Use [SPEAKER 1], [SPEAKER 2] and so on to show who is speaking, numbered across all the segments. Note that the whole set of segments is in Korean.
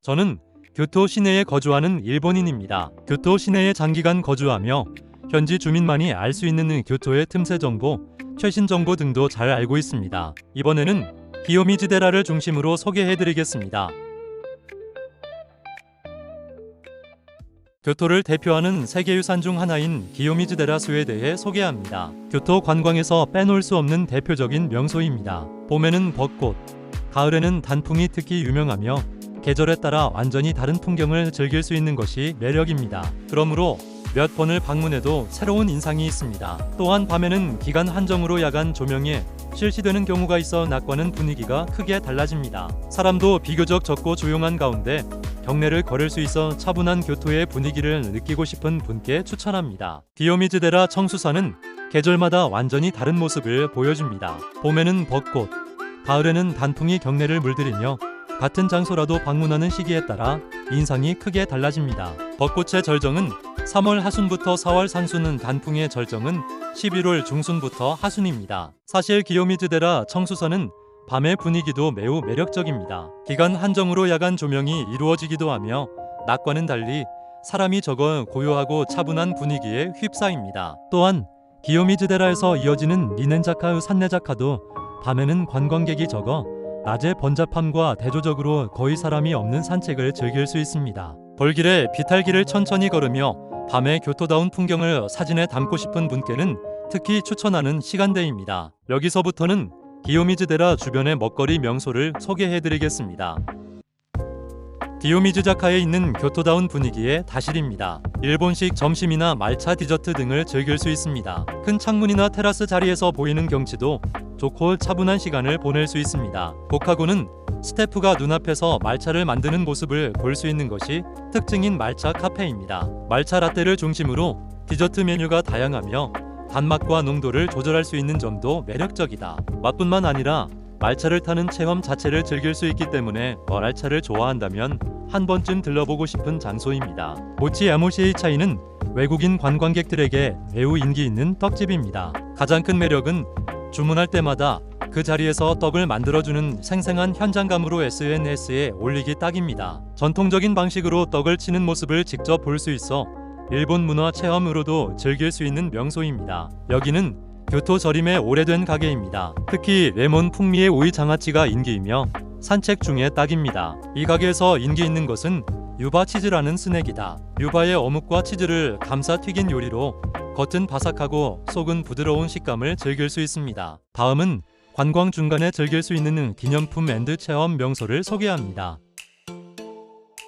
[SPEAKER 1] 저는 교토 시내에 거주하는 일본인입니다. 교토 시내에 장기간 거주하며 현지 주민만이 알 수 있는 교토의 틈새 정보, 최신 정보 등도 잘 알고 있습니다. 이번에는 기요미즈데라를 중심으로 소개해드리겠습니다. 교토를 대표하는 세계유산 중 하나인 기요미즈데라 수에 대해 소개합니다. 교토 관광에서 빼놓을 수 없는 대표적인 명소입니다. 봄에는 벚꽃, 가을에는 단풍이 특히 유명하며 계절에 따라 완전히 다른 풍경을 즐길 수 있는 것이 매력입니다. 그러므로 몇 번을 방문해도 새로운 인상이 있습니다. 또한 밤에는 기간 한정으로 야간 조명이 실시되는 경우가 있어 낮과는 분위기가 크게 달라집니다. 사람도 비교적 적고 조용한 가운데 경내를 걸을 수 있어 차분한 교토의 분위기를 느끼고 싶은 분께 추천합니다. 기요미즈데라 청수산은 계절마다 완전히 다른 모습을 보여줍니다. 봄에는 벚꽃, 가을에는 단풍이 경내를 물들이며 같은 장소라도 방문하는 시기에 따라 인상이 크게 달라집니다. 벚꽃의 절정은 3월 하순부터 4월 상순은, 단풍의 절정은 11월 중순부터 하순입니다. 사실 기요미즈데라 청수산은 밤의 분위기도 매우 매력적입니다. 기간 한정으로 야간 조명이 이루어지기도 하며 낮과는 달리 사람이 적어 고요하고 차분한 분위기에 휩싸입니다. 또한 기요미즈데라에서 이어지는 니넨자카의 산내자카도 밤에는 관광객이 적어 낮에 번잡함과 대조적으로 거의 사람이 없는 산책을 즐길 수 있습니다. 벌길에 비탈길을 천천히 걸으며 밤의 교토다운 풍경을 사진에 담고 싶은 분께는 특히 추천하는 시간대입니다. 여기서부터는 기요미즈데라 주변의 먹거리 명소를 소개해드리겠습니다. 기요미즈자카에 있는 교토다운 분위기의 다실입니다. 일본식 점심이나 말차 디저트 등을 즐길 수 있습니다. 큰 창문이나 테라스 자리에서 보이는 경치도 좋고 차분한 시간을 보낼 수 있습니다. 고카고는 스태프가 눈앞에서 말차를 만드는 모습을 볼 수 있는 것이 특징인 말차 카페입니다. 말차 라떼를 중심으로 디저트 메뉴가 다양하며 단맛과 농도를 조절할 수 있는 점도 매력적이다. 맛뿐만 아니라 말차를 타는 체험 자체를 즐길 수 있기 때문에 말차를 좋아한다면 한 번쯤 들러보고 싶은 장소입니다. 모치 야모시에이차이는 외국인 관광객들에게 매우 인기 있는 떡집입니다. 가장 큰 매력은 주문할 때마다 그 자리에서 떡을 만들어주는 생생한 현장감으로 SNS에 올리기 딱입니다. 전통적인 방식으로 떡을 치는 모습을 직접 볼 수 있어 일본 문화 체험으로도 즐길 수 있는 명소입니다. 여기는 교토 저림의 오래된 가게입니다. 특히 레몬 풍미의 오이 장아찌가 인기이며 산책 중에 딱입니다. 이 가게에서 인기 있는 것은 유바 치즈라는 스낵이다. 유바의 어묵과 치즈를 감싸 튀긴 요리로 겉은 바삭하고 속은 부드러운 식감을 즐길 수 있습니다. 다음은 관광 중간에 즐길 수 있는 기념품 앤드 체험 명소를 소개합니다.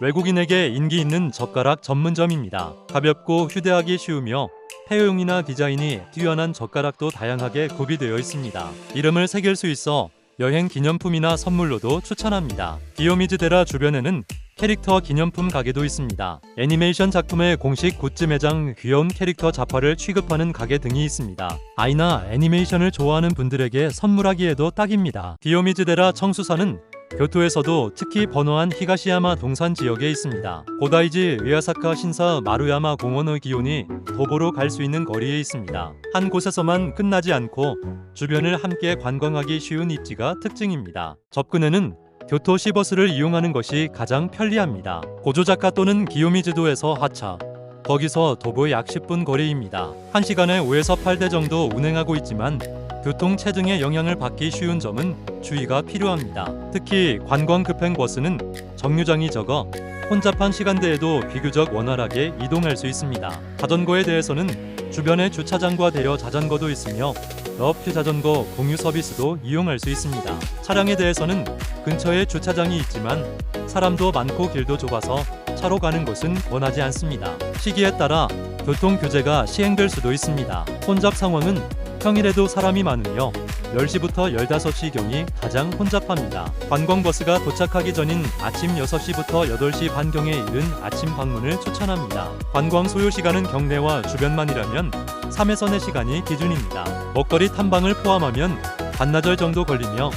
[SPEAKER 1] 외국인에게 인기 있는 젓가락 전문점입니다. 가볍고 휴대하기 쉬우며 폐용이나 디자인이 뛰어난 젓가락도 다양하게 구비되어 있습니다. 이름을 새길 수 있어 여행 기념품이나 선물로도 추천합니다. 기요미즈데라 주변에는 캐릭터 기념품 가게도 있습니다. 애니메이션 작품의 공식 굿즈 매장, 귀여운 캐릭터 잡화를 취급하는 가게 등이 있습니다. 아이나 애니메이션을 좋아하는 분들에게 선물하기에도 딱입니다. 기요미즈데라 청수산은 교토에서도 특히 번화한 히가시야마 동산 지역에 있습니다. 고다이지 의아사카 신사 마루야마 공원의 기온이 도보로 갈 수 있는 거리에 있습니다. 한 곳에서만 끝나지 않고 주변을 함께 관광하기 쉬운 입지가 특징입니다. 접근에는 교토 시버스를 이용하는 것이 가장 편리합니다. 고조자카 또는 기요미즈도에서 하차, 거기서 도보 약 10분 거리입니다. 1시간에 5에서 8대 정도 운행하고 있지만 교통 체증에 영향을 받기 쉬운 점은 주의가 필요합니다. 특히 관광 급행 버스는 정류장이 적어 혼잡한 시간대에도 비교적 원활하게 이동할 수 있습니다. 자전거에 대해서는 주변에 주차장과 대여 자전거도 있으며 러프 자전거 공유 서비스도 이용할 수 있습니다. 차량에 대해서는 근처에 주차장이 있지만 사람도 많고 길도 좁아서 차로 가는 것은 원하지 않습니다. 시기에 따라 교통 규제가 시행될 수도 있습니다. 혼잡 상황은 평일에도 사람이 많으며 10시부터 15시경이 가장 혼잡합니다. 관광버스가 도착하기 전인 아침 6시부터 8시 반경에 이른 아침 방문을 추천합니다. 관광 소요시간은 경내와 주변만이라면 3에서 4시간이 기준입니다. 먹거리 탐방을 포함하면 반나절 정도 걸리며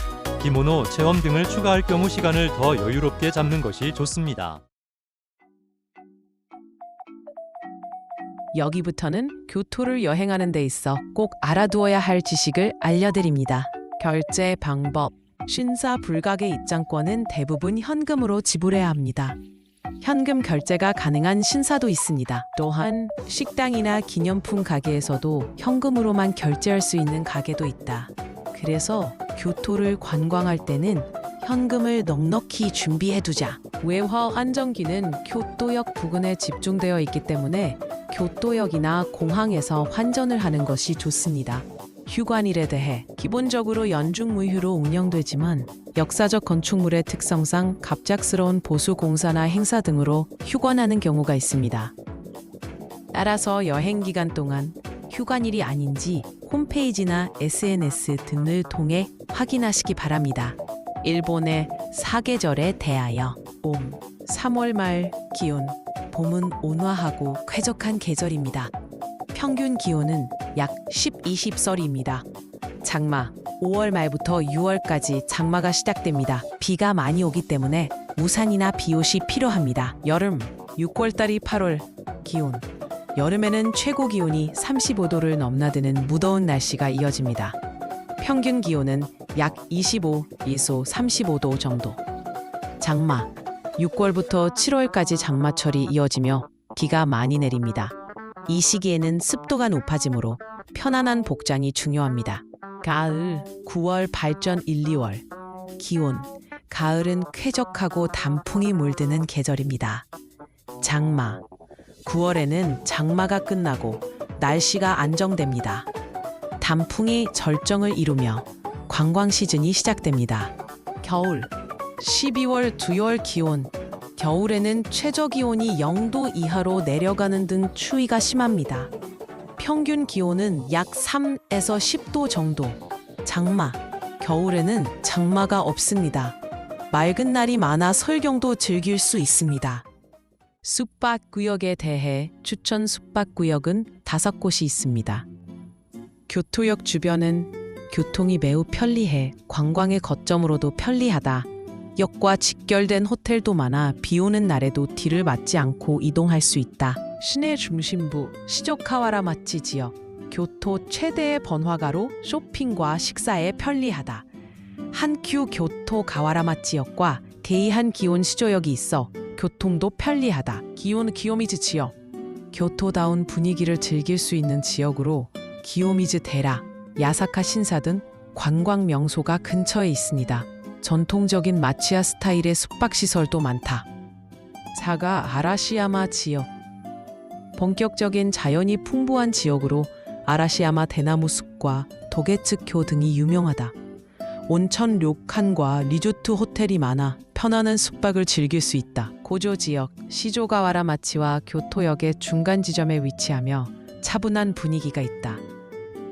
[SPEAKER 1] 기모노 체험 등을 추가할 경우 시간을 더 여유롭게 잡는 것이 좋습니다.
[SPEAKER 2] 여기부터는 교토를 여행하는 데 있어 꼭 알아두어야 할 지식을 알려드립니다. 결제 방법, 신사 불가계 입장권은 대부분 현금으로 지불해야 합니다. 현금 결제가 가능한 신사도 있습니다. 또한 식당이나 기념품 가게에서도 현금으로만 결제할 수 있는 가게도 있다. 그래서 교토를 관광할 때는 현금을 넉넉히 준비해두자. 외화 환전기는 교토역 부근에 집중되어 있기 때문에 교토역이나 공항에서 환전을 하는 것이 좋습니다. 휴관일에 대해 기본적으로 연중무휴로 운영되지만 역사적 건축물의 특성상 갑작스러운 보수 공사나 행사 등으로 휴관하는 경우가 있습니다. 따라서 여행 기간 동안 휴관일이 아닌지 홈페이지나 SNS 등을 통해 확인하시기 바랍니다. 일본의 사계절에 대하여 봄, 3월 말 기온, 봄은 온화하고 쾌적한 계절입니다. 평균 기온은 약 10-20설입니다. 장마, 5월 말부터 6월까지 장마가 시작됩니다. 비가 많이 오기 때문에 우산이나 비옷이 필요합니다. 여름, 6월달이 8월, 기온. 여름에는 최고 기온이 35도를 넘나드는 무더운 날씨가 이어집니다. 평균 기온은 약 25에서 35도 정도. 장마, 6월부터 7월까지 장마철이 이어지며 비가 많이 내립니다. 이 시기에는 습도가 높아지므로 편안한 복장이 중요합니다. 가을, 9월 발전 1, 2월. 기온, 가을은 쾌적하고 단풍이 물드는 계절입니다. 장마, 9월에는 장마가 끝나고 날씨가 안정됩니다. 단풍이 절정을 이루며 관광 시즌이 시작됩니다. 겨울, 12월, 2월 기온. 겨울에는 최저 기온이 0도 이하로 내려가는 등 추위가 심합니다. 평균 기온은 약 3에서 10도 정도. 장마, 겨울에는 장마가 없습니다. 맑은 날이 많아 설경도 즐길 수 있습니다. 숙박구역에 대해 추천 숙박구역은 5곳이 있습니다. 교토역 주변은 교통이 매우 편리해 관광의 거점으로도 편리하다. 역과 직결된 호텔도 많아 비 오는 날에도 뒤를 맞지 않고 이동할 수 있다. 시내 중심부 시조카와라마치 지역. 교토 최대의 번화가로 쇼핑과 식사에 편리하다. 한큐 교토 가와라마치역과 데이한 기온 시조역이 있어 교통도 편리하다. 기온 기요미즈 지역. 교토다운 분위기를 즐길 수 있는 지역으로 기요미즈 데라, 야사카 신사 등 관광 명소가 근처에 있습니다. 전통적인 마치야 스타일의 숙박시설도 많다. 사가 아라시야마 지역. 본격적인 자연이 풍부한 지역으로 아라시야마 대나무 숲과 도게츠쿄 등이 유명하다. 온천 료칸과 리조트 호텔이 많아 편안한 숙박을 즐길 수 있다. 고조 지역, 시조가와라마치와 교토역의 중간 지점에 위치하며 차분한 분위기가 있다.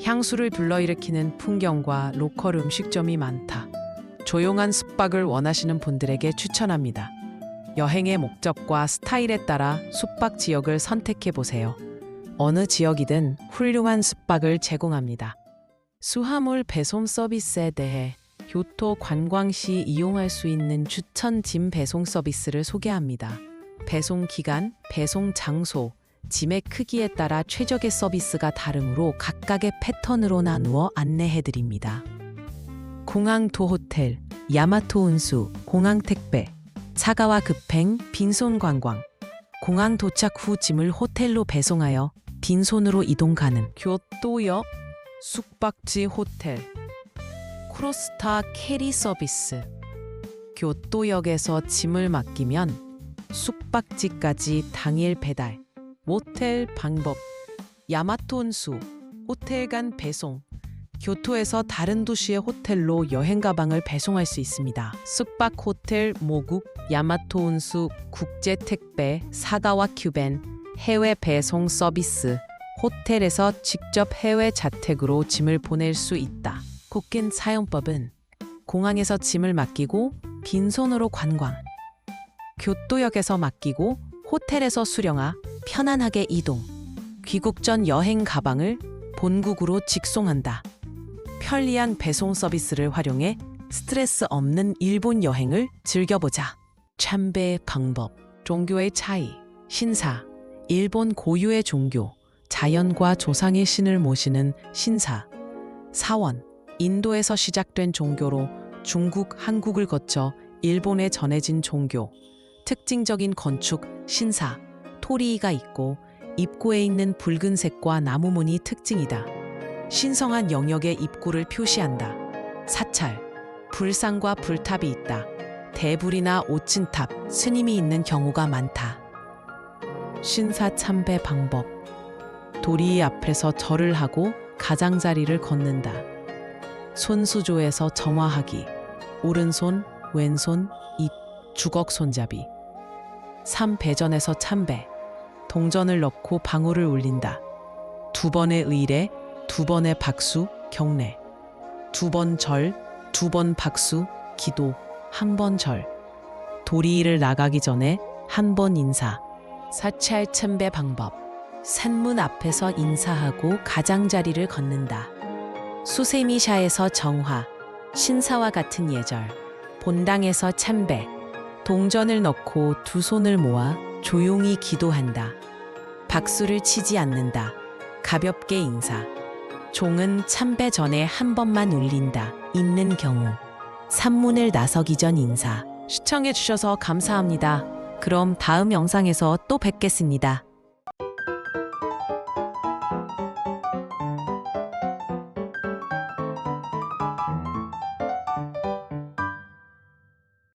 [SPEAKER 2] 향수를 불러일으키는 풍경과 로컬 음식점이 많다. 조용한 숙박을 원하시는 분들에게 추천합니다. 여행의 목적과 스타일에 따라 숙박 지역을 선택해 보세요. 어느 지역이든 훌륭한 숙박을 제공합니다. 수화물 배송 서비스에 대해 교토 관광 시 이용할 수 있는 추천 짐 배송 서비스를 소개합니다. 배송 기간, 배송 장소, 짐의 크기에 따라 최적의 서비스가 다르므로 각각의 패턴으로 나누어 안내해 드립니다. 공항도 호텔, 야마토 운수, 공항 택배, 차가와 급행, 빈손 관광. 공항 도착 후 짐을 호텔로 배송하여 빈손으로 이동 가능. 교토역, 숙박지 호텔, 크로스타 캐리 서비스. 교토역에서 짐을 맡기면 숙박지까지 당일 배달. 모텔 방법. 야마토 운수, 호텔 간 배송. 교토에서 다른 도시의 호텔로 여행 가방을 배송할 수 있습니다. 숙박 호텔 모국, 야마토 운수, 국제 택배, 사가와 큐벤, 해외 배송 서비스. 호텔에서 직접 해외 자택으로 짐을 보낼 수 있다. 코킨 사용법은 공항에서 짐을 맡기고 빈손으로 관광. 교토역에서 맡기고 호텔에서 수령하 편안하게 이동. 귀국 전 여행 가방을 본국으로 직송한다. 편리한 배송 서비스를 활용해 스트레스 없는 일본 여행을 즐겨보자. 참배 방법. 종교의 차이. 신사. 일본 고유의 종교. 자연과 조상의 신을 모시는 신사. 사원. 인도에서 시작된 종교로 중국, 한국을 거쳐 일본에 전해진 종교, 특징적인 건축, 신사, 토리가 있고 입구에 있는 붉은색과 나무문이 특징이다. 신성한 영역의 입구를 표시한다. 사찰, 불상과 불탑이 있다. 대불이나 5층 탑, 스님이 있는 경우가 많다. 신사 참배 방법. 도리 앞에서 절을 하고 가장자리를 걷는다. 손수조에서 정화하기. 오른손, 왼손, 입, 주걱 손잡이. 3. 배전에서 참배. 동전을 넣고 방울을 울린다. 2번의 의례, 2번의 박수, 경례. 2번 절, 2번 박수, 기도, 1번 절. 도리를 나가기 전에 1번 인사. 사찰 참배 방법. 산문 앞에서 인사하고 가장자리를 걷는다. 수세미샤에서 정화, 신사와 같은 예절. 본당에서 참배. 동전을 넣고 2 손을 모아 조용히 기도한다. 박수를 치지 않는다. 가볍게 인사. 종은 참배 전에 1번만 울린다. 있는 경우. 산문을 나서기 전 인사. 시청해 주셔서 감사합니다. 그럼 다음 영상에서 또 뵙겠습니다.